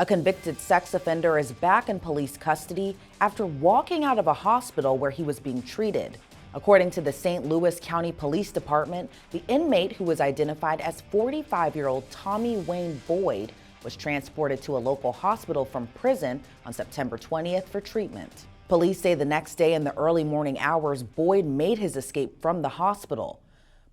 A convicted sex offender is back in police custody after walking out of a hospital where he was being treated. According to the St. Louis County Police Department, the inmate, who was identified as 45-year-old Tommy Wayne Boyd, was transported to a local hospital from prison on September 20th for treatment. Police say the next day in the early morning hours, Boyd made his escape from the hospital.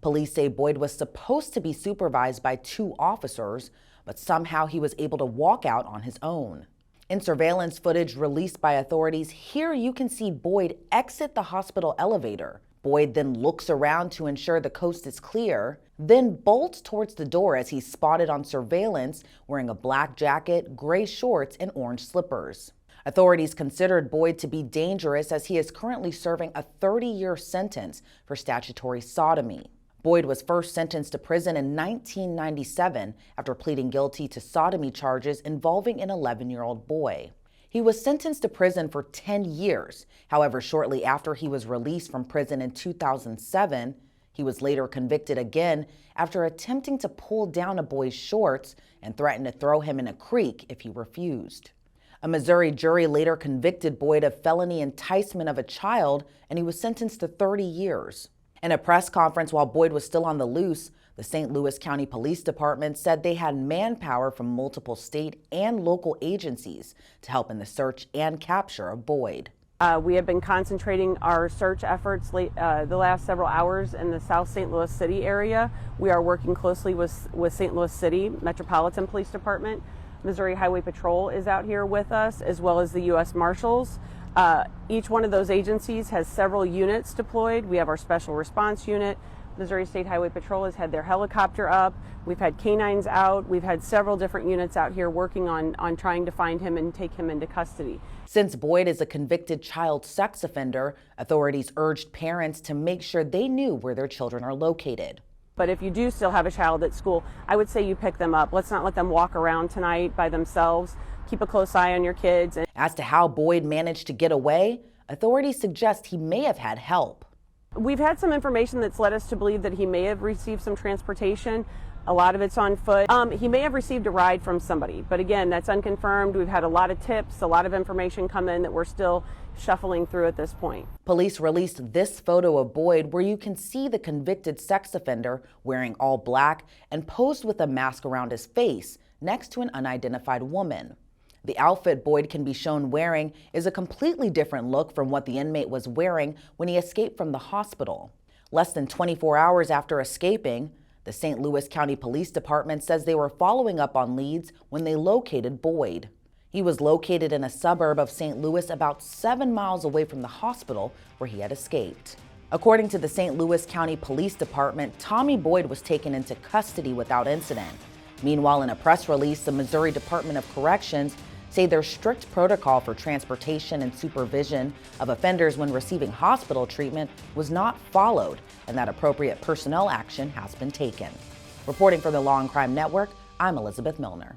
Police say Boyd was supposed to be supervised by 2 officers, but somehow he was able to walk out on his own. In surveillance footage released by authorities, here you can see Boyd exit the hospital elevator. Boyd then looks around to ensure the coast is clear, then bolts towards the door as he's spotted on surveillance wearing a black jacket, gray shorts, and orange slippers. Authorities considered Boyd to be dangerous as he is currently serving a 30-year sentence for statutory sodomy. Boyd was first sentenced to prison in 1997 after pleading guilty to sodomy charges involving an 11-year-old boy. He was sentenced to prison for 10 years. However, shortly after he was released from prison in 2007, he was later convicted again after attempting to pull down a boy's shorts and threatened to throw him in a creek if he refused. A Missouri jury later convicted Boyd of felony enticement of a child, and he was sentenced to 30 years. In a press conference while Boyd was still on the loose, the St. Louis County Police Department said they had manpower from multiple state and local agencies to help in the search and capture of Boyd. We have been concentrating our search efforts the last several hours in the South St. Louis City area. We are working closely with St. Louis City Metropolitan Police Department. Missouri Highway Patrol is out here with us, as well as the U.S. Marshals. Each one of those agencies has several units deployed. We have our special response unit. Missouri State Highway Patrol has had their helicopter up. We've had canines out. We've had several different units out here working on trying to find him and take him into custody. Since Boyd is a convicted child sex offender, authorities urged parents to make sure they knew where their children are located. But if you do still have a child at school, I would say you pick them up. Let's not let them walk around tonight by themselves. Keep a close eye on your kids. As to how Boyd managed to get away, authorities suggest he may have had help. We've had some information that's led us to believe that he may have received some transportation. A lot of it's on foot. He may have received a ride from somebody, but again, that's unconfirmed. We've had a lot of tips, a lot of information come in that we're still shuffling through at this point. Police released this photo of Boyd where you can see the convicted sex offender wearing all black and posed with a mask around his face next to an unidentified woman. The outfit Boyd can be shown wearing is a completely different look from what the inmate was wearing when he escaped from the hospital. Less than 24 hours after escaping, the St. Louis County Police Department says they were following up on leads when they located Boyd. He was located in a suburb of St. Louis about 7 miles away from the hospital where he had escaped. According to the St. Louis County Police Department, Tommy Boyd was taken into custody without incident. Meanwhile, in a press release, the Missouri Department of Corrections say their strict protocol for transportation and supervision of offenders when receiving hospital treatment was not followed and that appropriate personnel action has been taken. Reporting for the Law&Crime Network, I'm Elizabeth Millner.